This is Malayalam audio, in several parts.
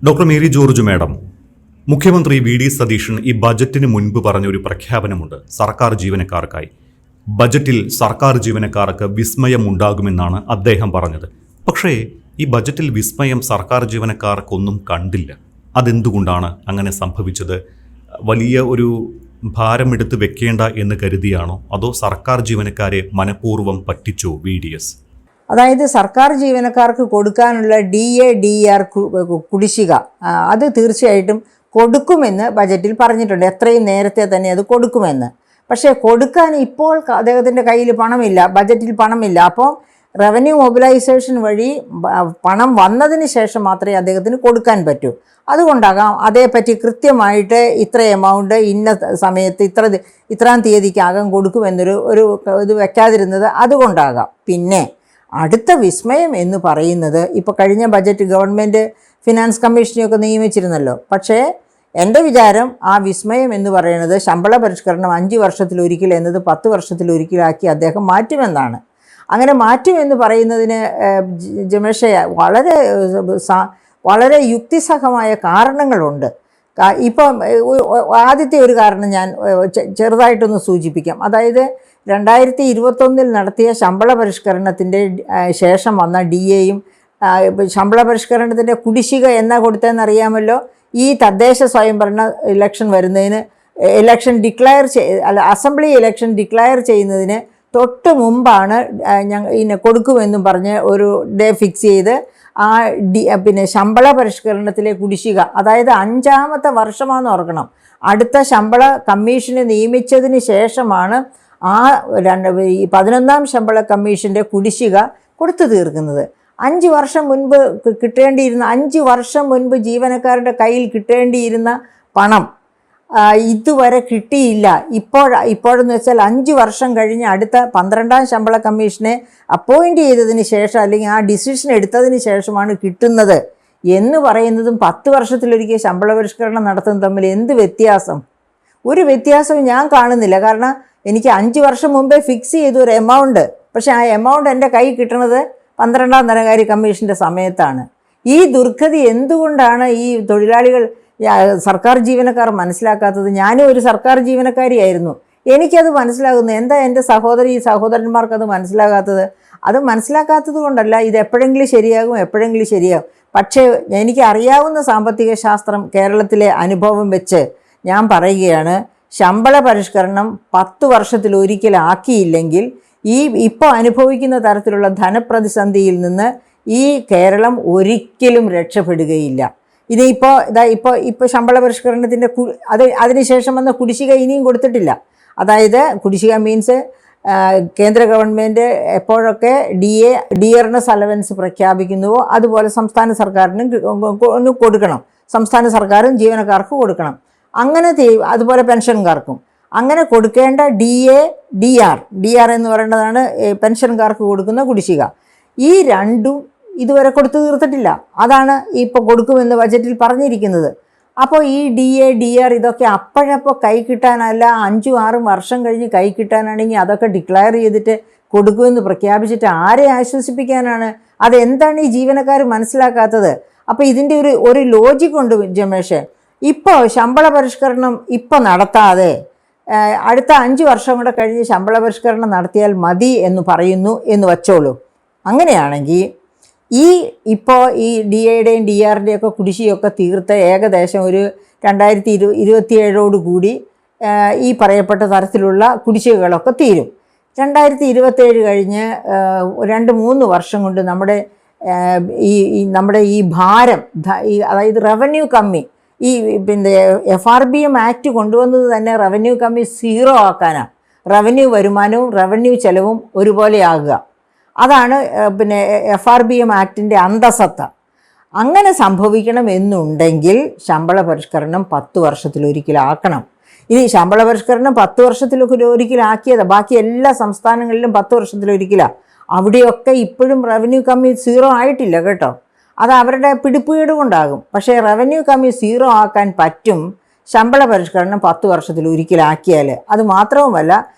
ഡോക്ടർ മേരി ജോർജ് മാഡം, മുഖ്യമന്ത്രി വി.ഡി. സതീശൻ ഈ ബജറ്റിന് മുൻപ് പറഞ്ഞൊരു പ്രഖ്യാപനമുണ്ട് സർക്കാർ ജീവനക്കാർക്കായി. ബജറ്റിൽ സർക്കാർ ജീവനക്കാർക്ക് വിസ്മയം ഉണ്ടാകുമെന്നാണ് അദ്ദേഹം പറഞ്ഞത്. പക്ഷേ ഈ ബജറ്റിൽ വിസ്മയം സർക്കാർ ജീവനക്കാർക്കൊന്നും കണ്ടില്ല. അതെന്തുകൊണ്ടാണ് അങ്ങനെ സംഭവിച്ചത്? വലിയ ഒരു ഭാരമെടുത്ത് വെക്കേണ്ട എന്ന് കരുതിയാണോ, അതോ സർക്കാർ ജീവനക്കാരെ മനഃപൂർവ്വം പറ്റിച്ചോ VDS? അതായത് സർക്കാർ ജീവനക്കാർക്ക് കൊടുക്കാനുള്ള DA/DR കുടിശ്ശിക അത് തീർച്ചയായിട്ടും കൊടുക്കുമെന്ന് ബജറ്റിൽ പറഞ്ഞിട്ടുണ്ട്. എത്രയും നേരത്തെ തന്നെ അത് കൊടുക്കുമെന്ന്. പക്ഷേ കൊടുക്കാൻ ഇപ്പോൾ അദ്ദേഹത്തിൻ്റെ കയ്യിൽ പണമില്ല, ബജറ്റിൽ പണമില്ല. അപ്പോൾ റവന്യൂ മൊബിലൈസേഷൻ വഴി പണം വന്നതിന് ശേഷം മാത്രമേ അദ്ദേഹത്തിന് കൊടുക്കാൻ പറ്റൂ. അതുകൊണ്ടാകാം അതേപ്പറ്റി കൃത്യമായിട്ട് ഇത്ര എമൗണ്ട് ഇന്ന സമയത്ത് ഇത്രാം തീയതിക്കകം കൊടുക്കുമെന്നൊരു ഇത് വയ്ക്കാതിരുന്നത് അതുകൊണ്ടാകാം. പിന്നെ അടുത്ത വിസ്മയം എന്ന് പറയുന്നത്, ഇപ്പോൾ കഴിഞ്ഞ ബജറ്റ് ഗവൺമെൻറ് ഫിനാൻസ് കമ്മീഷനെയൊക്കെ നിയമിച്ചിരുന്നല്ലോ. പക്ഷേ എൻ്റെ വിചാരം ആ വിസ്മയം എന്ന് പറയുന്നത് ശമ്പള പരിഷ്കരണം 5 വർഷത്തിലൊരിക്കൽ എന്നത് 10 വർഷത്തിലൊരിക്കലാക്കി അദ്ദേഹം മാറ്റുമെന്നാണ്. അങ്ങനെ മാറ്റുമെന്ന് പറയുന്നതിന് ജമേഷേ വളരെ യുക്തിസഹമായ കാരണങ്ങളുണ്ട്. ഇപ്പം ആദ്യത്തെ ഒരു കാരണം ഞാൻ ചെറുതായിട്ടൊന്ന് സൂചിപ്പിക്കാം. അതായത് 2021 നടത്തിയ ശമ്പള പരിഷ്കരണത്തിൻ്റെ ശേഷം വന്ന DAയും ശമ്പള പരിഷ്കരണത്തിൻ്റെ കുടിശ്ശിക എന്നാ കൊടുത്തതെന്നറിയാമല്ലോ. ഈ തദ്ദേശ സ്വയംഭരണ ഇലക്ഷൻ വരുന്നതിന് അസംബ്ലി ഇലക്ഷൻ ഡിക്ലെയർ ചെയ്യുന്നതിന് തൊട്ട് മുമ്പാണ് കൊടുക്കുമെന്നും പറഞ്ഞ് ഒരു ഡേ ഫിക്സ് ചെയ്ത് പിന്നെ ശമ്പള പരിഷ്കരണത്തിലെ കുടിശ്ശിക, അതായത് 5ാമത്തെ വർഷമാണെന്ന് ഓർക്കണം. അടുത്ത ശമ്പള കമ്മീഷനെ നിയമിച്ചതിന് ശേഷമാണ് ആ 11ാം ശമ്പള കമ്മീഷൻ്റെ കുടിശ്ശിക കൊടുത്തു തീർക്കുന്നത്. 5 വർഷം മുൻപ് കിട്ടേണ്ടിയിരുന്ന 5 വർഷം മുൻപ് ജീവനക്കാരുടെ കയ്യിൽ കിട്ടേണ്ടിയിരുന്ന പണം ഇതുവരെ കിട്ടിയില്ല. ഇപ്പോഴെന്ന് വെച്ചാൽ 5 വർഷം കഴിഞ്ഞ് അടുത്ത 12ാം ശമ്പള കമ്മീഷനെ അപ്പോയിൻ്റ് ചെയ്തതിന് ശേഷം, അല്ലെങ്കിൽ ആ ഡിസിഷൻ എടുത്തതിന് ശേഷമാണ് കിട്ടുന്നത് എന്ന് പറയുന്നതും 10 വർഷത്തിലൊരിക്കൽ ശമ്പള പരിഷ്കരണം നടത്തുന്നതും തമ്മിൽ എന്ത് വ്യത്യാസം? ഒരു വ്യത്യാസവും ഞാൻ കാണുന്നില്ല. കാരണം എനിക്ക് 5 വർഷം മുമ്പേ ഫിക്സ് ചെയ്ത ഒരു എമൗണ്ട്, പക്ഷേ ആ എമൗണ്ട് എൻ്റെ കൈ കിട്ടുന്നത് 12ാം ധനകാര്യ കമ്മീഷൻ്റെ സമയത്താണ്. ഈ ദുർഗതി എന്തുകൊണ്ടാണ് ഈ തൊഴിലാളികൾ, സർക്കാർ ജീവനക്കാർ മനസ്സിലാക്കാത്തത്? ഞാനും ഒരു സർക്കാർ ജീവനക്കാരിയായിരുന്നു, എനിക്കത് മനസ്സിലാകുന്നു. എന്താ എൻ്റെ സഹോദരന്മാർക്കത് മനസ്സിലാകാത്തത്? അത് മനസ്സിലാക്കാത്തത് കൊണ്ടല്ല, ഇത് എപ്പോഴെങ്കിലും ശരിയാകും. പക്ഷേ എനിക്ക് അറിയാവുന്ന സാമ്പത്തിക ശാസ്ത്രം, കേരളത്തിലെ അനുഭവം വെച്ച് ഞാൻ പറയുകയാണ്, ശമ്പള പരിഷ്കരണം 10 വർഷത്തിലൊരിക്കലാക്കിയില്ലെങ്കിൽ ഇപ്പോൾ അനുഭവിക്കുന്ന തരത്തിലുള്ള ധനപ്രതിസന്ധിയിൽ നിന്ന് ഈ കേരളം ഒരിക്കലും രക്ഷപ്പെടുകയില്ല. ഇപ്പോൾ ശമ്പള പരിഷ്കരണത്തിൻ്റെ അതിനുശേഷം വന്ന കുടിശ്ശിക ഇനിയും കൊടുത്തിട്ടില്ല. അതായത് കുടിശ്ശിക മീൻസ് കേന്ദ്ര ഗവൺമെൻറ് എപ്പോഴൊക്കെ ഡിയർനെസ് അലവൻസ് പ്രഖ്യാപിക്കുന്നുവോ അതുപോലെ സംസ്ഥാന സർക്കാരിനും കൊടുക്കണം. സംസ്ഥാന സർക്കാരും ജീവനക്കാർക്ക് കൊടുക്കണം. അങ്ങനെ അതുപോലെ പെൻഷൻകാർക്കും അങ്ങനെ കൊടുക്കേണ്ട DA/DR എന്ന് പറയുന്നതാണ് പെൻഷൻകാർക്ക് കൊടുക്കുന്ന കുടിശ്ശിക. ഈ രണ്ടും ഇതുവരെ കൊടുത്തു തീർത്തിട്ടില്ല. അതാണ് ഇപ്പോൾ കൊടുക്കുമെന്ന് ബജറ്റിൽ പറഞ്ഞിരിക്കുന്നത്. അപ്പോൾ ഈ DA/DR ഇതൊക്കെ അപ്പോഴപ്പോൾ കൈ കിട്ടാനല്ല, 5-6 വർഷം കഴിഞ്ഞ് കൈ കിട്ടാനാണെങ്കിൽ അതൊക്കെ ഡിക്ലെയർ ചെയ്തിട്ട് കൊടുക്കുമെന്ന് പ്രഖ്യാപിച്ചിട്ട് ആരെ ആശ്വസിപ്പിക്കാനാണ്? അതെന്താണ് ഈ ജീവനക്കാർ മനസ്സിലാക്കാത്തത്? അപ്പോൾ ഇതിൻ്റെ ഒരു ലോജിക് ഉണ്ട് ജമേഷ്. ഇപ്പോൾ ശമ്പള പരിഷ്കരണം ഇപ്പോൾ നടത്താതെ അടുത്ത 5 വർഷം കൂടെ കഴിഞ്ഞ് ശമ്പള പരിഷ്കരണം നടത്തിയാൽ മതി എന്ന് പറയുന്നു എന്ന് വച്ചോളൂ. അങ്ങനെയാണെങ്കിൽ ഇപ്പോൾ ഈ DAയുടെയും DRൻ്റെയും ഒക്കെ കുടിശ്ശികയൊക്കെ തീർത്ത് ഏകദേശം ഒരു 2027 കൂടി ഈ പറയപ്പെട്ട തരത്തിലുള്ള കുടിശ്ശികകളൊക്കെ തീരും. 2027 കഴിഞ്ഞ് 2-3 വർഷം കൊണ്ട് നമ്മുടെ ഈ ഭാരം, അതായത് റവന്യൂ കമ്മി, ഈ പിന്നെ FRBM ആക്ട് കൊണ്ടുവന്നത് തന്നെ റവന്യൂ കമ്മി 0 ആക്കാനാണ്. റവന്യൂ വരുമാനവും റവന്യൂ ചെലവും ഒരുപോലെ ആകുക. അതാണ് പിന്നെ FRBM ആക്ടിൻ്റെ അന്തസത്ത. അങ്ങനെ സംഭവിക്കണമെന്നുണ്ടെങ്കിൽ ശമ്പള പരിഷ്കരണം 10 വർഷത്തിലൊരിക്കലാക്കണം. ഇനി ശമ്പള പരിഷ്കരണം 10 വർഷത്തിലൊരിക്കലാക്കിയത് ബാക്കി എല്ലാ സംസ്ഥാനങ്ങളിലും 10 വർഷത്തിലൊരിക്കലാണ്. അവിടെയൊക്കെ ഇപ്പോഴും റവന്യൂ കമ്മി 0 ആയിട്ടില്ല കേട്ടോ. അത് അവരുടെ പിടിപ്പുകേട് കൊണ്ടാകും. പക്ഷേ റവന്യൂ കമ്മി 0 ആക്കാൻ പറ്റും ശമ്പള പരിഷ്കരണം 10 വർഷത്തിലൊരിക്കലാക്കിയാൽ. അത് മാത്രവുമല്ല,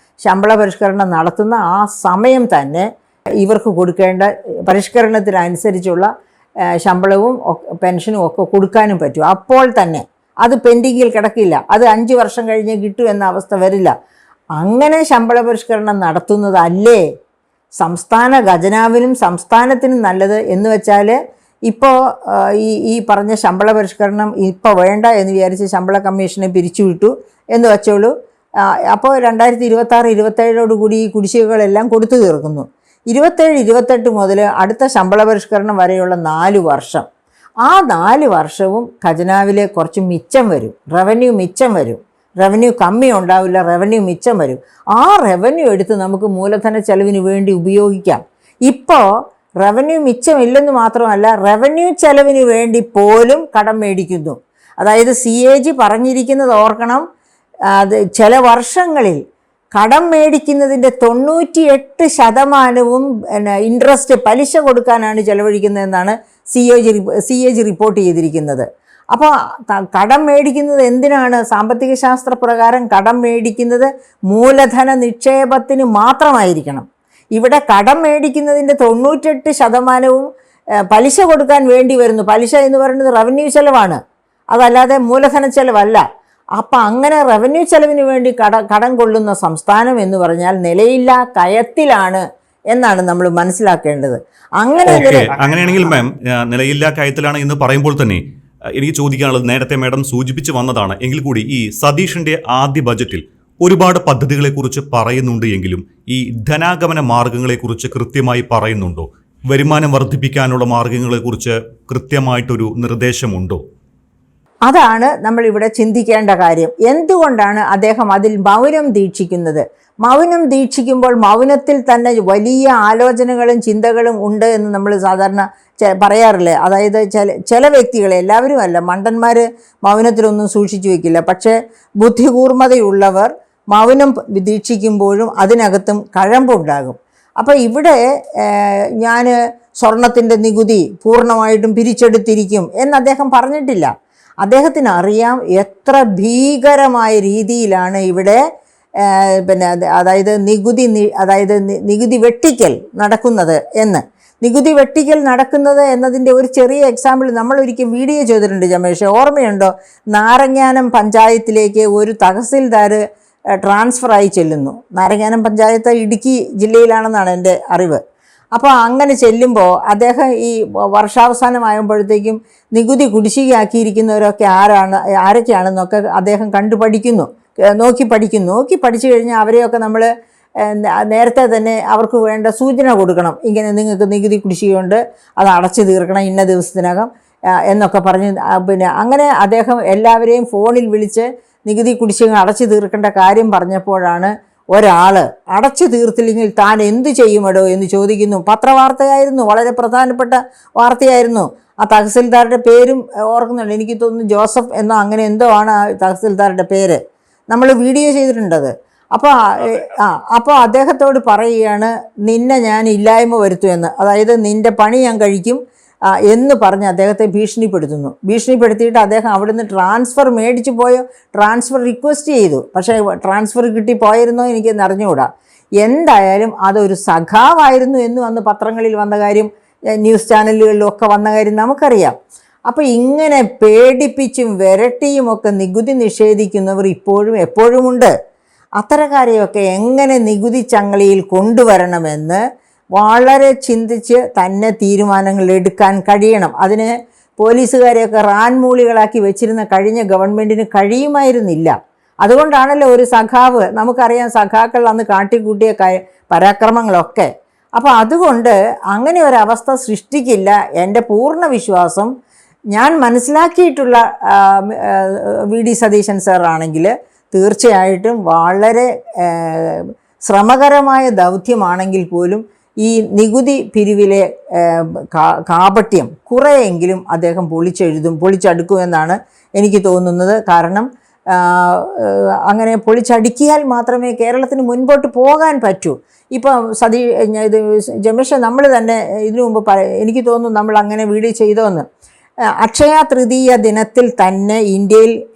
ശമ്പള പരിഷ്കരണം നടത്തുന്ന ആ സമയം തന്നെ ഇവർക്ക് കൊടുക്കേണ്ട പരിഷ്കരണത്തിനനുസരിച്ചുള്ള ശമ്പളവും പെൻഷനും ഒക്കെ കൊടുക്കാനും പറ്റും. അപ്പോൾ തന്നെ അത് പെൻഡിങ്ങിൽ കിടക്കില്ല, അത് 5 വർഷം കഴിഞ്ഞ് കിട്ടും എന്ന അവസ്ഥ വരില്ല. അങ്ങനെ ശമ്പള പരിഷ്കരണം നടത്തുന്നതല്ലേ സംസ്ഥാന ഖജനാവിനും സംസ്ഥാനത്തിനും നല്ലത് എന്ന് വെച്ചാൽ ഇപ്പോൾ ഈ പറഞ്ഞ ശമ്പള പരിഷ്കരണം ഇപ്പോൾ വേണ്ട എന്ന് വിചാരിച്ച് ശമ്പള കമ്മീഷനെ പിരിച്ചുവിട്ടു എന്ന് വെച്ചോളൂ. അപ്പോൾ 2026-27 ഈ കുടിശ്ശികകളെല്ലാം കൊടുത്തു തീർക്കുന്നു. 27-28 മുതൽ അടുത്ത ശമ്പള പരിഷ്കരണം വരെയുള്ള 4 വർഷം, ആ 4 വർഷവും ഖജനാവിലെ കുറച്ച് മിച്ചം വരും, റവന്യൂ മിച്ചം വരും. റവന്യൂ കമ്മി ഉണ്ടാവില്ല, റവന്യൂ മിച്ചം വരും. ആ റവന്യൂ എടുത്ത് നമുക്ക് മൂലധന ചെലവിന് വേണ്ടി ഉപയോഗിക്കാം. ഇപ്പോൾ റവന്യൂ മിച്ചമില്ലെന്ന് മാത്രമല്ല, റവന്യൂ ചെലവിന് വേണ്ടി പോലും കടം മേടിക്കുന്നു. അതായത് CAG പറഞ്ഞിരിക്കുന്നത് ഓർക്കണം, അത് ചില വർഷങ്ങളിൽ കടം മേടിക്കുന്നതിൻ്റെ 98% ഇൻട്രസ്റ്റ് പലിശ കൊടുക്കാനാണ് ചെലവഴിക്കുന്നതെന്നാണ് CAG റിപ്പോർട്ട് ചെയ്തിരിക്കുന്നത്. അപ്പോൾ കടം മേടിക്കുന്നത് എന്തിനാണ്? സാമ്പത്തിക ശാസ്ത്ര പ്രകാരം കടം മേടിക്കുന്നത് മൂലധന നിക്ഷേപത്തിന് മാത്രമായിരിക്കണം. ഇവിടെ കടം മേടിക്കുന്നതിൻ്റെ 98% പലിശ കൊടുക്കാൻ വേണ്ടി വരുന്നു. പലിശ എന്ന് പറയുന്നത് റവന്യൂ ചെലവാണ്, അതല്ലാതെ മൂലധന ചെലവല്ല. അപ്പം അങ്ങനെ റവന്യൂ ചെലവിന് വേണ്ടി കടം കൊള്ളുന്ന സംസ്ഥാനം എന്ന് പറഞ്ഞാൽ നിലയില്ലാ കയത്തിലാണ് എന്നാണ് നമ്മൾ മനസ്സിലാക്കേണ്ടത്. അങ്ങനെയാണെങ്കിൽ മാം, നിലയില്ലാ കയത്തിലാണ് എന്ന് പറയുമ്പോൾ തന്നെ എനിക്ക് ചോദിക്കാനുള്ളത്, നേരത്തെ മാഡം സൂചിപ്പിച്ച് വന്നതാണ് എങ്കിൽ കൂടി ഈ സതീഷിന്റെ ആദ്യ ബജറ്റിൽ ഒരുപാട് പദ്ധതികളെക്കുറിച്ച് പറയുന്നുണ്ട് എങ്കിലും ഈ ധനാഗമന മാർഗങ്ങളെക്കുറിച്ച് കൃത്യമായി പറയുന്നുണ്ടോ? വരുമാനം വർദ്ധിപ്പിക്കാനുള്ള മാർഗങ്ങളെക്കുറിച്ച് കൃത്യമായിട്ടൊരു നിർദ്ദേശമുണ്ടോ? അതാണ് നമ്മളിവിടെ ചിന്തിക്കേണ്ട കാര്യം. എന്തുകൊണ്ടാണ് അദ്ദേഹം അതിൽ മൗനം ദീക്ഷിക്കുന്നത്? മൗനം ദീക്ഷിക്കുമ്പോൾ മൗനത്തിൽ തന്നെ വലിയ ആലോചനകളും ചിന്തകളും ഉണ്ട് എന്ന് നമ്മൾ സാധാരണ പറയാറില്ലേ. അതായത് ചില വ്യക്തികളെ, എല്ലാവരും അല്ല, മണ്ടന്മാർ മൗനത്തിലൊന്നും സൂക്ഷിച്ചു വയ്ക്കില്ല. പക്ഷേ ബുദ്ധികൂർമ്മതയുള്ളവർ മൗനം ദീക്ഷിക്കുമ്പോഴും അതിനകത്തും കഴമ്പുണ്ടാകും. അപ്പോൾ ഇവിടെ ഞാൻ സ്വർണത്തിൻ്റെ നികുതി പൂർണ്ണമായിട്ടും പിരിച്ചെടുത്തിരിക്കും എന്ന് അദ്ദേഹം പറഞ്ഞിട്ടില്ല. അദ്ദേഹത്തിന് അറിയാം എത്ര ഭീകരമായ രീതിയിലാണ് ഇവിടെ അതായത് നികുതി വെട്ടിക്കൽ നടക്കുന്നത് എന്ന്. നികുതി വെട്ടിക്കൽ നടക്കുന്നത് എന്നതിൻ്റെ ഒരു ചെറിയ എക്സാമ്പിൾ നമ്മൾ ഒരിക്കൽ വീഡിയോ ചെയ്തിട്ടുണ്ട് ജമേഷ്, ഓർമ്മയുണ്ടോ? നാരങ്ങാനം പഞ്ചായത്തിലേക്ക് ഒരു തഹസിൽദാർ ട്രാൻസ്ഫറായി ചെല്ലുന്നു. നാരങ്ങാനം പഞ്ചായത്ത് ഇടുക്കി ജില്ലയിലാണെന്നാണ് എൻ്റെ അറിവ്. അപ്പോൾ അങ്ങനെ ചെല്ലുമ്പോൾ അദ്ദേഹം ഈ വർഷാവസാനമാകുമ്പോഴത്തേക്കും നികുതി കുടിശ്ശികയാക്കിയിരിക്കുന്നവരൊക്കെ ആരൊക്കെയാണെന്നൊക്കെ അദ്ദേഹം നോക്കി പഠിച്ചു കഴിഞ്ഞാൽ അവരെയൊക്കെ നമ്മൾ നേരത്തെ തന്നെ അവർക്ക് വേണ്ട സൂചന കൊടുക്കണം. ഇങ്ങനെ നിങ്ങൾക്ക് നികുതി കുടിശ്ശികയുണ്ട്, അത് അടച്ചു തീർക്കണം ഇന്ന ദിവസത്തിനകം എന്നൊക്കെ പറഞ്ഞ് അങ്ങനെ അദ്ദേഹം എല്ലാവരെയും ഫോണിൽ വിളിച്ച് നികുതി കുടിശ്ശിക അടച്ചു തീർക്കേണ്ട കാര്യം പറഞ്ഞപ്പോഴാണ് ഒരാൾ അടച്ചു തീർത്തില്ലെങ്കിൽ താൻ എന്ത് ചെയ്യുമടോ എന്ന് ചോദിക്കുന്നു. പത്രവാർത്തയായിരുന്നു, വളരെ പ്രധാനപ്പെട്ട വാർത്തയായിരുന്നു. ആ തഹസിൽദാരുടെ പേരും ഓർക്കുന്നുണ്ട്, എനിക്ക് തോന്നുന്നു ജോസഫ് എന്നോ അങ്ങനെ എന്തോ ആണ് ആ തഹസിൽദാരുടെ പേര്. നമ്മൾ വീഡിയോ ചെയ്തിട്ടുണ്ടത്. അപ്പോൾ അദ്ദേഹത്തോട് പറയുകയാണ്, നിന്നെ ഞാൻ ഇല്ലായ്മ വരുത്തുമെന്ന്, അതായത് നിൻ്റെ പണി ഞാൻ കഴിക്കും എന്ന് പറഞ്ഞ് അദ്ദേഹത്തെ ഭീഷണിപ്പെടുത്തിയിട്ട് അദ്ദേഹം അവിടുന്ന് ട്രാൻസ്ഫർ ട്രാൻസ്ഫർ റിക്വസ്റ്റ് ചെയ്തു. പക്ഷേ ട്രാൻസ്ഫർ കിട്ടിപ്പോയിരുന്നോ എനിക്കെന്ന് അറിഞ്ഞുകൂടാ. എന്തായാലും അതൊരു സഖാവായിരുന്നു എന്ന് വന്ന് പത്രങ്ങളിൽ വന്ന കാര്യം, ന്യൂസ് ചാനലുകളിലൊക്കെ വന്ന കാര്യം നമുക്കറിയാം. അപ്പോൾ ഇങ്ങനെ പേടിപ്പിച്ചും വിരട്ടിയും ഒക്കെ നികുതി നിഷേധിക്കുന്നവർ ഇപ്പോഴും എപ്പോഴുമുണ്ട്. അത്തരക്കാരെയൊക്കെ എങ്ങനെ നികുതി ചങ്ങലയിൽ കൊണ്ടുവരണമെന്ന് വളരെ ചിന്തിച്ച് തന്നെ തീരുമാനങ്ങൾ എടുക്കാൻ കഴിയണം. അതിന് പോലീസുകാരെയൊക്കെ റാൻമൂളികളാക്കി വെച്ചിരുന്ന കഴിഞ്ഞ ഗവൺമെൻറ്റിന് കഴിയുമായിരുന്നില്ല. അതുകൊണ്ടാണല്ലോ ഒരു സഖാവ്, നമുക്കറിയാം സഖാക്കൾ അന്ന് കാട്ടിക്കൂട്ടിയ പരാക്രമങ്ങളൊക്കെ. അപ്പോൾ അതുകൊണ്ട് അങ്ങനെ ഒരവസ്ഥ സൃഷ്ടിക്കില്ല എൻ്റെ പൂർണ്ണ വിശ്വാസം. ഞാൻ മനസ്സിലാക്കിയിട്ടുള്ള VD സതീശൻ സാറാണെങ്കിൽ തീർച്ചയായിട്ടും വളരെ ശ്രമകരമായ ദൗത്യമാണെങ്കിൽ പോലും ഈ നികുതി പിരിവിലെ കാപട്യം കുറേയെങ്കിലും അദ്ദേഹം പൊളിച്ചടുക്കുമെന്നാണ് എനിക്ക് തോന്നുന്നത്. കാരണം അങ്ങനെ പൊളിച്ചടുക്കിയാൽ മാത്രമേ കേരളത്തിന് മുൻപോട്ട് പോകാൻ പറ്റൂ. ഇപ്പം ജമേഷ് നമ്മൾ തന്നെ ഇതിനു മുമ്പ് എനിക്ക് തോന്നുന്നു നമ്മൾ അങ്ങനെ വീഡിയോ ചെയ്തോന്ന്. അക്ഷയ തൃതീയ ദിനത്തിൽ തന്നെ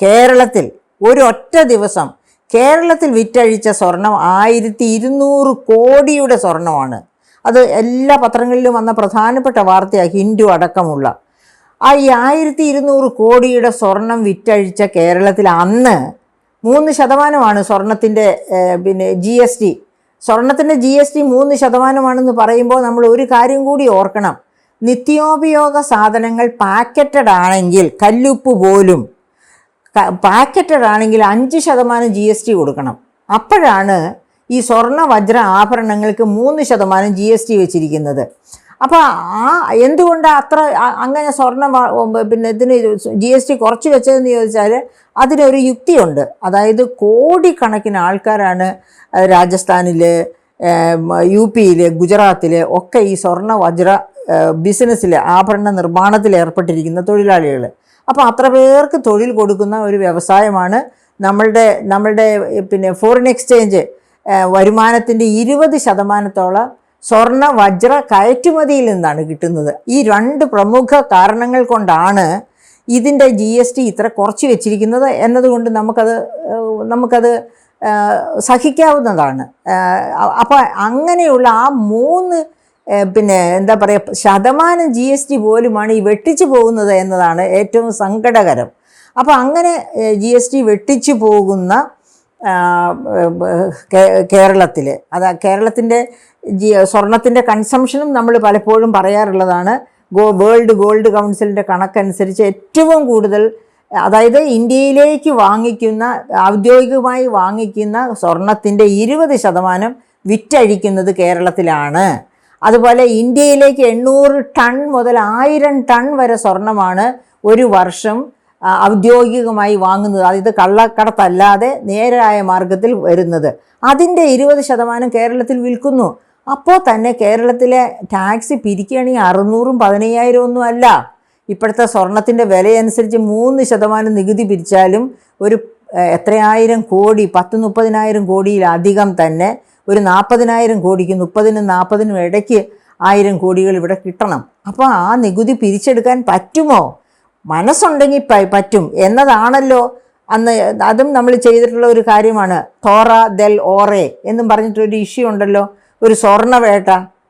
കേരളത്തിൽ ഒരൊറ്റ ദിവസം കേരളത്തിൽ വിറ്റഴിച്ച സ്വർണം 1200 കോടിയുടെ സ്വർണമാണ്. അത് എല്ലാ പത്രങ്ങളിലും വന്ന പ്രധാനപ്പെട്ട വാർത്തയാണ്, ഹിന്ദു അടക്കമുള്ള. ആ ഈ 1200 കോടിയുടെ സ്വർണം വിറ്റഴിച്ച കേരളത്തിൽ അന്ന് 3% സ്വർണത്തിൻ്റെ പിന്നെ GST. സ്വർണത്തിൻ്റെ GST 3% പറയുമ്പോൾ നമ്മൾ ഒരു കാര്യം കൂടി ഓർക്കണം. നിത്യോപയോഗ സാധനങ്ങൾ പാക്കറ്റഡ് ആണെങ്കിൽ, കല്ലുപ്പ് പോലും പാക്കറ്റഡ് ആണെങ്കിൽ 5% GST കൊടുക്കണം. അപ്പോഴാണ് ഈ സ്വർണ്ണ വജ്ര ആഭരണങ്ങൾക്ക് 3% GST വെച്ചിരിക്കുന്നത്. അപ്പോൾ എന്തുകൊണ്ടാണ് അങ്ങനെ സ്വർണ്ണം പിന്നെ ഇതിന് GST കുറച്ച് വെച്ചതെന്ന് ചോദിച്ചാൽ അതിനൊരു യുക്തിയുണ്ട്. അതായത് കോടിക്കണക്കിന് ആൾക്കാരാണ് രാജസ്ഥാനിൽ, UP, ഗുജറാത്തിൽ ഒക്കെ ഈ സ്വർണ്ണ വജ്ര ബിസിനസ്സിൽ, ആഭരണ നിർമ്മാണത്തിൽ ഏർപ്പെട്ടിരിക്കുന്ന തൊഴിലാളികൾ. അപ്പോൾ അത്ര പേർക്ക് തൊഴിൽ കൊടുക്കുന്ന ഒരു വ്യവസായമാണ് നമ്മളുടെ പിന്നെ ഫോറിൻ എക്സ്ചേഞ്ച് വരുമാനത്തിൻ്റെ 20% സ്വർണ്ണ വജ്ര കയറ്റുമതിയിൽ നിന്നാണ് കിട്ടുന്നത്. ഈ 2 പ്രമുഖ കാരണങ്ങൾ കൊണ്ടാണ് ഇതിൻ്റെ GST ഇത്ര കുറച്ച് വെച്ചിരിക്കുന്നത് എന്നതുകൊണ്ട് നമുക്കത് സഹിക്കാവുന്നതാണ്. അപ്പോൾ അങ്ങനെയുള്ള ആ 3 പിന്നെ എന്താ പറയുക ശതമാനം GST പോലുമാണ് ഈ വെട്ടിച്ചു പോകുന്നത് എന്നതാണ് ഏറ്റവും സങ്കടകരം. അപ്പോൾ അങ്ങനെ GST വെട്ടിച്ചു പോകുന്ന കേരളത്തിൽ, കേരളത്തിൻ്റെ സ്വർണത്തിൻ്റെ കൺസംഷനും നമ്മൾ പലപ്പോഴും പറയാറുള്ളതാണ്. വേൾഡ് ഗോൾഡ് കൗൺസിലിൻ്റെ കണക്കനുസരിച്ച് ഏറ്റവും കൂടുതൽ, അതായത് ഇന്ത്യയിലേക്ക് ഔദ്യോഗികമായി വാങ്ങിക്കുന്ന സ്വർണത്തിൻ്റെ 20% വിറ്റഴിക്കുന്നത് കേരളത്തിലാണ്. അതുപോലെ ഇന്ത്യയിലേക്ക് 800 ടൺ മുതൽ 1000 ടൺ വരെ സ്വർണമാണ് ഒരു വർഷം ഔദ്യോഗികമായി വാങ്ങുന്നത്. അതായത് കള്ളക്കടത്തല്ലാതെ നേരായ മാർഗത്തിൽ വരുന്നത്. അതിൻ്റെ 20% കേരളത്തിൽ വിൽക്കുന്നു. അപ്പോൾ തന്നെ കേരളത്തിലെ ടാക്സ് പിരിക്കുകയാണെങ്കിൽ 600ഉം 15,000 ഒന്നും അല്ല. ഇപ്പോഴത്തെ സ്വർണത്തിൻ്റെ വിലയനുസരിച്ച് 3% നികുതി പിരിച്ചാലും ഒരു എത്രയായിരം കോടി, 10-30,000 കോടിയിലധികം തന്നെ, ഒരു 40,000 കോടിക്ക്, 30-നും 40-നും ഇടയ്ക്ക് 1000 കോടികൾ ഇവിടെ കിട്ടണം. അപ്പോൾ ആ നികുതി പിരിച്ചെടുക്കാൻ പറ്റുമോ? മനസ്സുണ്ടെങ്കിൽ പറ്റും എന്നതാണല്ലോ അന്ന്. അതും നമ്മൾ ചെയ്തിട്ടുള്ള ഒരു കാര്യമാണ്. തോറ ദെൽ ഓറെ എന്നും പറഞ്ഞിട്ടൊരു ഇഷ്യൂ ഉണ്ടല്ലോ, ഒരു സ്വർണ്ണവേട്ട.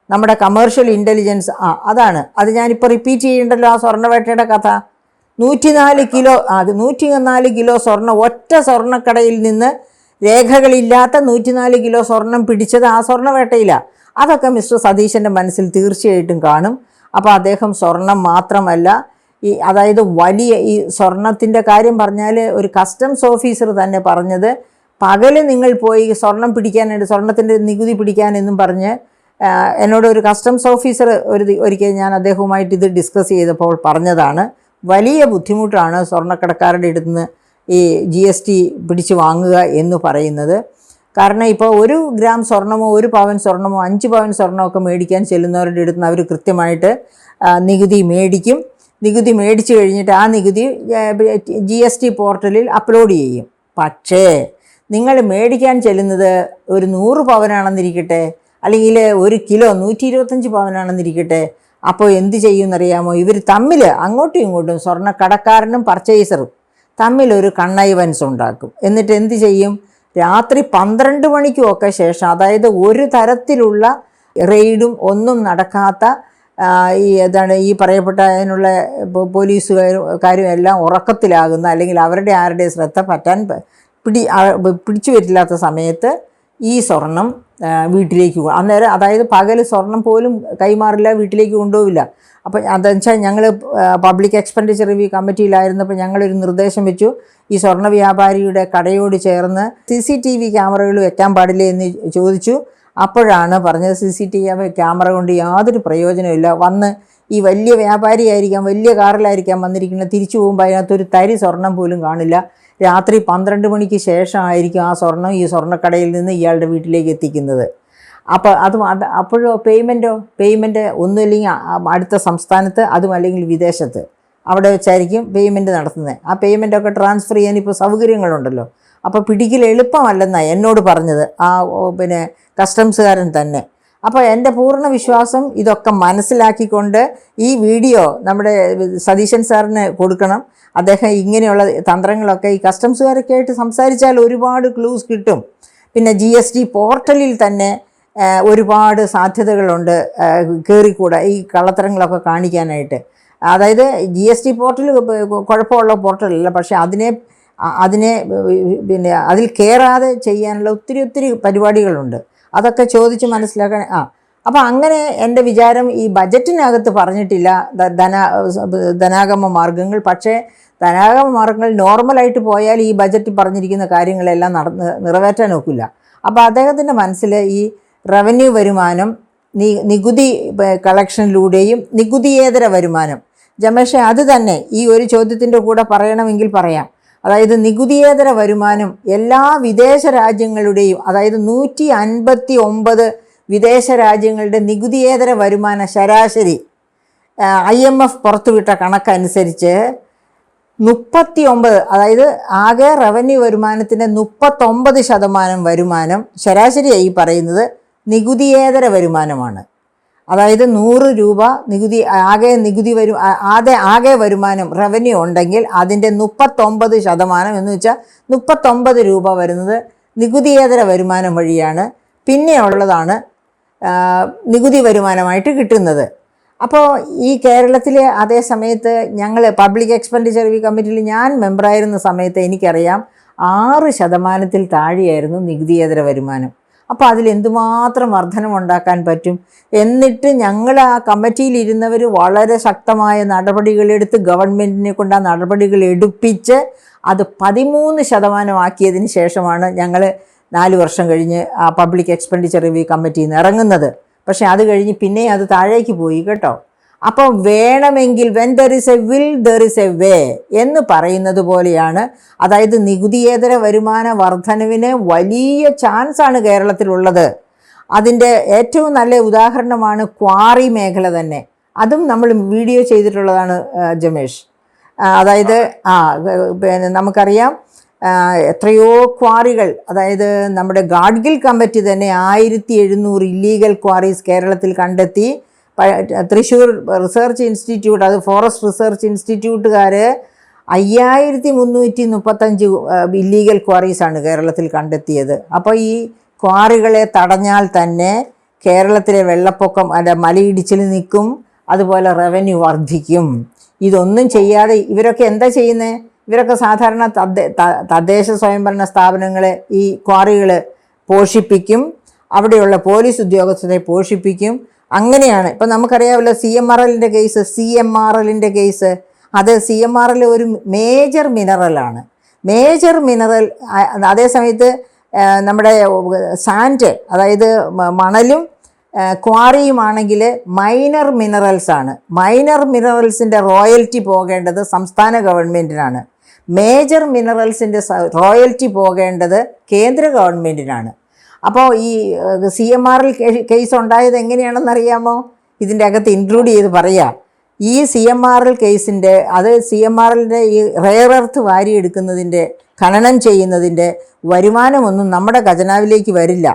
നമ്മുടെ കമേഴ്ഷ്യൽ ഇൻ്റലിജൻസ് അതാണ്. അത് ഞാനിപ്പോൾ റിപ്പീറ്റ് ചെയ്യണ്ടല്ലോ ആ സ്വർണ്ണവേട്ടയുടെ കഥ. 104 കിലോ സ്വർണ്ണം ഒറ്റ സ്വർണ്ണക്കടയിൽ നിന്ന്, രേഖകളില്ലാത്ത 104 കിലോ സ്വർണം പിടിച്ചത് ആ സ്വർണ്ണവേട്ടയിലാണ്. അതൊക്കെ മിസ്റ്റർ സതീശൻ്റെ മനസ്സിൽ തീർച്ചയായിട്ടും കാണും. അപ്പോൾ അദ്ദേഹം സ്വർണം മാത്രമല്ല, അതായത് വലിയ ഈ സ്വർണത്തിൻ്റെ കാര്യം പറഞ്ഞാൽ ഒരു കസ്റ്റംസ് ഓഫീസർ തന്നെ പറഞ്ഞത്, പകല് നിങ്ങൾ പോയി സ്വർണം പിടിക്കാനായിട്ട്, സ്വർണത്തിൻ്റെ നികുതി പിടിക്കാനെന്നും പറഞ്ഞ് എന്നോട് ഒരു കസ്റ്റംസ് ഓഫീസർ ഒരിക്കൽ ഞാൻ അദ്ദേഹവുമായിട്ട് ഇത് ഡിസ്കസ് ചെയ്തപ്പോൾ പറഞ്ഞതാണ്. വലിയ ബുദ്ധിമുട്ടാണ് സ്വർണ്ണക്കടക്കാരുടെ അടുത്ത് നിന്ന് ഈ GST പിടിച്ച് വാങ്ങുക എന്ന് പറയുന്നത്. കാരണം ഇപ്പോൾ 1 ഗ്രാം സ്വർണമോ 1 പവൻ സ്വർണമോ 5 പവൻ സ്വർണമൊക്കെ മേടിക്കാൻ ചെല്ലുന്നവരുടെ അടുത്ത് നിന്ന് അവർ കൃത്യമായിട്ട് നികുതി മേടിക്കും. നികുതി മേടിച്ചു കഴിഞ്ഞിട്ട് ആ നികുതി GST പോർട്ടലിൽ അപ്ലോഡ് ചെയ്യും. പക്ഷേ നിങ്ങൾ മേടിക്കാൻ ചെല്ലുന്നത് ഒരു 100 പവനാണെന്നിരിക്കട്ടെ, അല്ലെങ്കിൽ 1 കിലോ 125 പവനാണെന്നിരിക്കട്ടെ, അപ്പോൾ എന്ത് ചെയ്യുമെന്നറിയാമോ? ഇവർ തമ്മിൽ അങ്ങോട്ടും ഇങ്ങോട്ടും, സ്വർണ്ണക്കടക്കാരനും പർച്ചേസറും തമ്മിലൊരു കണ്ണൈവൻസ് ഉണ്ടാക്കും. എന്നിട്ട് എന്ത് ചെയ്യും? രാത്രി 12 മണിക്കുമൊക്കെ ശേഷം, അതായത് ഒരു തരത്തിലുള്ള റെയ്ഡും ഒന്നും നടക്കാത്ത ഈ പറയപ്പെട്ട അതിനുള്ള പോലീസുകാരും എല്ലാം ഉറക്കത്തിലാകുന്ന, അല്ലെങ്കിൽ അവരുടെ ആരുടെ ശ്രദ്ധ പിടിച്ചു പറ്റില്ലാത്ത സമയത്ത് ഈ സ്വർണം വീട്ടിലേക്ക് അന്നേരം, അതായത് പകൽ സ്വർണം പോലും കൈമാറില്ല, വീട്ടിലേക്ക് കൊണ്ടുപോവില്ല. അപ്പോൾ അതെന്ന് വെച്ചാൽ ഞങ്ങൾ പബ്ലിക് എക്സ്പെൻഡിച്ചർ റിവ്യൂ കമ്മിറ്റിയിലായിരുന്നപ്പോൾ ഞങ്ങളൊരു നിർദ്ദേശം വെച്ചു, ഈ സ്വർണ്ണ വ്യാപാരിയുടെ കടയോട് ചേർന്ന് CCTV ക്യാമറകൾ വെക്കാൻ പാടില്ലേ എന്ന് ചോദിച്ചു. അപ്പോഴാണ് പറഞ്ഞത് CCTV ക്യാമറ കൊണ്ട് യാതൊരു പ്രയോജനമില്ല. വന്ന് ഈ വലിയ വ്യാപാരിയായിരിക്കാം, വലിയ കാറിലായിരിക്കാം വന്നിരിക്കുന്നത്, തിരിച്ചു പോകുമ്പോൾ അതിനകത്തൊരു തരി സ്വർണം പോലും കാണില്ല. രാത്രി 12 മണിക്ക് ശേഷമായിരിക്കും ആ സ്വർണം ഈ സ്വർണ്ണക്കടയിൽ നിന്ന് ഇയാളുടെ വീട്ടിലേക്ക് എത്തിക്കുന്നത്. അപ്പോൾ അപ്പോഴോ പേയ്മെൻറ്റ് ഒന്നുമില്ലെങ്കിൽ അടുത്ത സംസ്ഥാനത്ത്, അതും അല്ലെങ്കിൽ വിദേശത്ത്, അവിടെ വെച്ചായിരിക്കും പേയ്മെൻറ്റ് നടത്തുന്നത്. ആ പേയ്മെൻറ്റൊക്കെ ട്രാൻസ്ഫർ ചെയ്യാൻ ഇപ്പോൾ സൗകര്യങ്ങളുണ്ടല്ലോ. അപ്പോൾ പിടിക്കൽ എളുപ്പമല്ലെന്നാണ് എന്നോട് പറഞ്ഞത് ആ കസ്റ്റംസുകാരൻ തന്നെ. അപ്പോൾ എൻ്റെ പൂർണ്ണ വിശ്വാസം ഇതൊക്കെ മനസ്സിലാക്കിക്കൊണ്ട് ഈ വീഡിയോ നമ്മുടെ സതീശൻ സാറിന് കൊടുക്കണം. അദ്ദേഹം ഇങ്ങനെയുള്ള തന്ത്രങ്ങളൊക്കെ ഈ കസ്റ്റംസുകാരൊക്കെ ആയിട്ട് സംസാരിച്ചാൽ ഒരുപാട് ക്ലൂസ് കിട്ടും. പിന്നെ GST പോർട്ടലിൽ തന്നെ ഒരുപാട് സാധ്യതകളുണ്ട് കയറിക്കൂടാ ഈ കള്ളത്തരങ്ങളൊക്കെ കാണിക്കാനായിട്ട്. അതായത് GST പോർട്ടൽ കുഴപ്പമുള്ള പോർട്ടലല്ല, പക്ഷേ അതിനെ പിന്നെ അതിൽ കയറാതെ ചെയ്യാനുള്ള ഒത്തിരി പരിപാടികളുണ്ട്. അതൊക്കെ ചോദിച്ച് മനസ്സിലാക്കാൻ. അപ്പോൾ അങ്ങനെ എൻ്റെ വിചാരം ഈ ബജറ്റിനകത്ത് പറഞ്ഞിട്ടില്ല ധനാഗമ മാർഗങ്ങൾ. പക്ഷേ ധനാഗമ മാർഗങ്ങൾ നോർമലായിട്ട് പോയാൽ ഈ ബജറ്റിൽ പറഞ്ഞിരിക്കുന്ന കാര്യങ്ങളെല്ലാം നിറവേറ്റാൻ ഒക്കില്ല. അപ്പോൾ അദ്ദേഹത്തിൻ്റെ മനസ്സിൽ ഈ റവന്യൂ വരുമാനം, നികുതി കളക്ഷനിലൂടെയും നികുതിയേതര വരുമാനം, ജമേഷെ അത് തന്നെ ഈ ഒരു ചോദ്യത്തിൻ്റെ കൂടെ പറയണമെങ്കിൽ പറയാം. അതായത് നികുതിയേതര വരുമാനം എല്ലാ വിദേശ രാജ്യങ്ങളുടെയും, അതായത് 159 വിദേശ രാജ്യങ്ങളുടെ നികുതിയേതര വരുമാന ശരാശരി IMF പുറത്തുവിട്ട കണക്കനുസരിച്ച് 39, അതായത് ആകെ റവന്യൂ വരുമാനത്തിൻ്റെ 39% വരുമാനം ശരാശരിയായി പറയുന്നത് നികുതിയേതര വരുമാനമാണ്. അതായത് 100 രൂപ ആകെ വരുമാനം റവന്യൂ ഉണ്ടെങ്കിൽ അതിൻ്റെ 39% എന്ന് വെച്ചാൽ 39 രൂപ വരുന്നത് നികുതിയേതര വരുമാനം വഴിയാണ്. പിന്നെയുള്ളതാണ് നികുതി വരുമാനമായിട്ട് കിട്ടുന്നത്. അപ്പോൾ ഈ കേരളത്തിൽ അതേ സമയത്ത് ഞങ്ങൾ പബ്ലിക് എക്സ്പെൻഡിച്ചർ റിവ്യൂ കമ്മിറ്റിയിൽ ഞാൻ മെമ്പറായിരുന്ന സമയത്ത് എനിക്കറിയാം 6% താഴെയായിരുന്നു നികുതിയേതര വരുമാനം. അപ്പോൾ അതിലെന്തുമാത്രം വർധനമുണ്ടാക്കാൻ പറ്റും. എന്നിട്ട് ഞങ്ങൾ ആ കമ്മിറ്റിയിലിരുന്നവർ വളരെ ശക്തമായ നടപടികളെടുത്ത് ഗവൺമെൻറ്റിനെ കൊണ്ട് ആ നടപടികൾ എടുപ്പിച്ച് അത് 13% ആക്കിയതിന് ശേഷമാണ് ഞങ്ങൾ 4 വർഷം കഴിഞ്ഞ് ആ പബ്ലിക് എക്സ്പെൻഡിച്ചർ റിവ്യൂ കമ്മിറ്റിയിൽ നിന്ന് ഇറങ്ങുന്നത്. പക്ഷേ അത് കഴിഞ്ഞ് പിന്നെ അത് താഴേക്ക് പോയി കേട്ടോ. അപ്പോൾ വേണമെങ്കിൽ when there is A will there is a way എന്ന് പറയുന്നത് പോലെയാണ്. അതായത് നികുതിയേതര വരുമാന വർധനവിന് വലിയ ചാൻസാണ് കേരളത്തിലുള്ളത്. അതിൻ്റെ ഏറ്റവും നല്ല ഉദാഹരണമാണ് ക്വാറി മേഖല തന്നെ. അതും നമ്മൾ വീഡിയോ ചെയ്തിട്ടുള്ളതാണ് ജമേഷ്. അതായത് പിന്നെ നമുക്കറിയാം എത്രയോ ക്വാറികൾ, അതായത് നമ്മുടെ ഗാഡ്ഗിൽ കമ്മിറ്റി തന്നെ 1700 ഇല്ലീഗൽ ക്വാറീസ് കേരളത്തിൽ കണ്ടെത്തി. തൃശ്ശൂർ റിസർച്ച് ഇൻസ്റ്റിറ്റ്യൂട്ട്, അത് ഫോറസ്റ്റ് റിസർച്ച് ഇൻസ്റ്റിറ്റ്യൂട്ടുകാർ 5335 ഇല്ലീഗൽ ക്വാറീസാണ് കേരളത്തിൽ കണ്ടെത്തിയത്. അപ്പോൾ ഈ ക്വാറികളെ തടഞ്ഞാൽ തന്നെ കേരളത്തിലെ വെള്ളപ്പൊക്കം മലയിടിച്ചിൽ നിൽക്കും, അതുപോലെ റവന്യൂ വർദ്ധിക്കും. ഇതൊന്നും ചെയ്യാതെ ഇവരൊക്കെ എന്താ ചെയ്യുന്നത്? ഇവരൊക്കെ സാധാരണ തദ്ദേശ സ്വയംഭരണ സ്ഥാപനങ്ങളെ ഈ ക്വാറികൾ പോഷിപ്പിക്കും, അവിടെയുള്ള പോലീസ് ഉദ്യോഗസ്ഥരെ പോഷിപ്പിക്കും. അങ്ങനെയാണ്. ഇപ്പം നമുക്കറിയാമല്ലോ CMRLൻ്റെ കേസ്. അത് CMRL ഒരു മേജർ മിനറലാണ്. Major mineral. അതേ സമയത്ത് നമ്മുടെ സാൻഡ്, അതായത് മണലും ക്വാറിയുമാണെങ്കിൽ മൈനർ മിനറൽസാണ്. മൈനർ മിനറൽസിൻ്റെ റോയൽറ്റി പോകേണ്ടത് സംസ്ഥാന ഗവൺമെൻറ്റിനാണ്. മേജർ മിനറൽസിൻ്റെ റോയൽറ്റി പോകേണ്ടത് കേന്ദ്ര ഗവൺമെൻറ്റിനാണ്. അപ്പോൾ ഈ CMRL കേസ് ഉണ്ടായത് എങ്ങനെയാണെന്നറിയാമോ? ഇതിൻ്റെ അകത്ത് ഇൻക്ലൂഡ് ചെയ്ത് പറയാം. ഈ CMRL കേസിൻ്റെ CMRLൻ്റെ ഈ റെയർ എർത്ത് വാരിയെടുക്കുന്നതിൻ്റെ, ഖനനം ചെയ്യുന്നതിൻ്റെ വരുമാനമൊന്നും നമ്മുടെ ഖജനാവിലേക്ക് വരില്ല.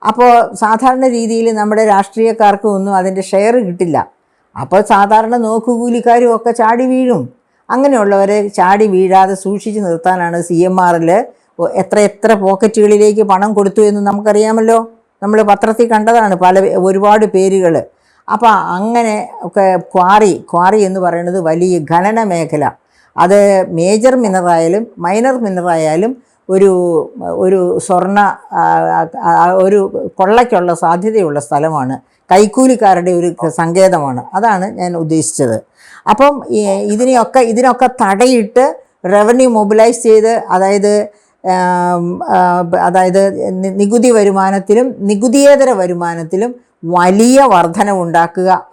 അപ്പോൾ സാധാരണ രീതിയിൽ നമ്മുടെ രാഷ്ട്രീയക്കാർക്കും ഒന്നും അതിൻ്റെ ഷെയർ കിട്ടില്ല. അപ്പോൾ സാധാരണ നോക്കുകൂലിക്കാരും ഒക്കെ ചാടി വീഴും. അങ്ങനെയുള്ളവരെ ചാടി വീഴാതെ സൂക്ഷിച്ച് നിർത്താനാണ് CMRL എത്ര പോക്കറ്റുകളിലേക്ക് പണം കൊടുത്തു എന്ന് നമുക്കറിയാമല്ലോ. നമ്മൾ പത്രത്തിൽ കണ്ടതാണ് ഒരുപാട് പേരുകൾ. അപ്പോൾ അങ്ങനെ ഒക്കെ ക്വാറി എന്ന് പറയുന്നത് വലിയ ഖനന മേഖല. അത് മേജർ മിനറായാലും മൈനർ മിനറായാലും ഒരു സ്വർണ്ണ ഒരു കൊള്ളയ്ക്കുള്ള സാധ്യതയുള്ള സ്ഥലമാണ്. കൈക്കൂലിക്കാരുടെ ഒരു സങ്കേതമാണ്. അതാണ് ഞാൻ ഉദ്ദേശിച്ചത്. അപ്പം ഇതിനൊക്കെ തടയിട്ട് റവന്യൂ മൊബിലൈസ് ചെയ്ത്, അതായത് നികുതി വരുമാനത്തിലും നികുതിയേതര വരുമാനത്തിലും വലിയ വർധനവുണ്ടാക്കുക.